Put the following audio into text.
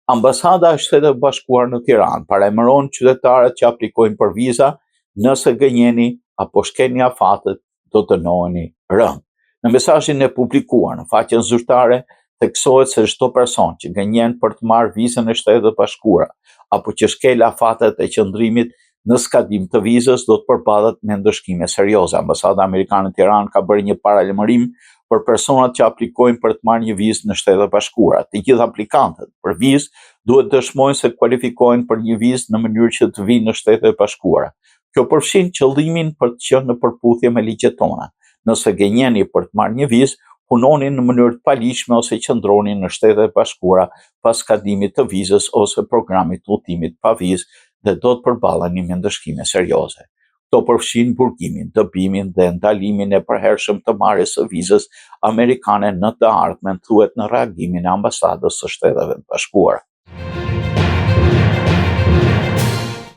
Ambasada e Shtetit Bashkuar në Tiranë paremëron qytetarët që aplikojnë për viza, nëse gënjeni apo shkeni afatet, do të dënoheni rënd. Në mesazhin e publikuar në faqen zyrtare theksohet se çdo person që gënjen për të marrë vizën e Shtetit Bashkuar apo që shkel afatet e qëndrimit në skadim të vizës do të përballet me ndëshkime serioze. Ambasada amerikane në Tiranë ka bërë një paralajmërim për personat që aplikojnë për të marrë një vizë në Shtetet Bashkuara. Të gjithë aplikantët për vizë duhet dëshmojnë se kualifikohen për një vizë në mënyrë që të vinë në Shtetet Bashkuara. Kjo përfshin qëllimin për të qenë në përputhje me ligjet tona. Nëse gënjeni për të marrë një vizë, punoni në mënyrë të paligjshme ose qëndroni në Shtetet Bashkuara pas skadimit të vizës ose programit të udhëtimit pa vizë dhe do të përballeni me ndëshkime serioze. Këto përfshin burgimin, dëbimin dhe ndalimin e përhershëm të marrjes së vizës amerikane në të ardhmen, thuhet në reagimin e ambasadës së Shteteve të Bashkuara.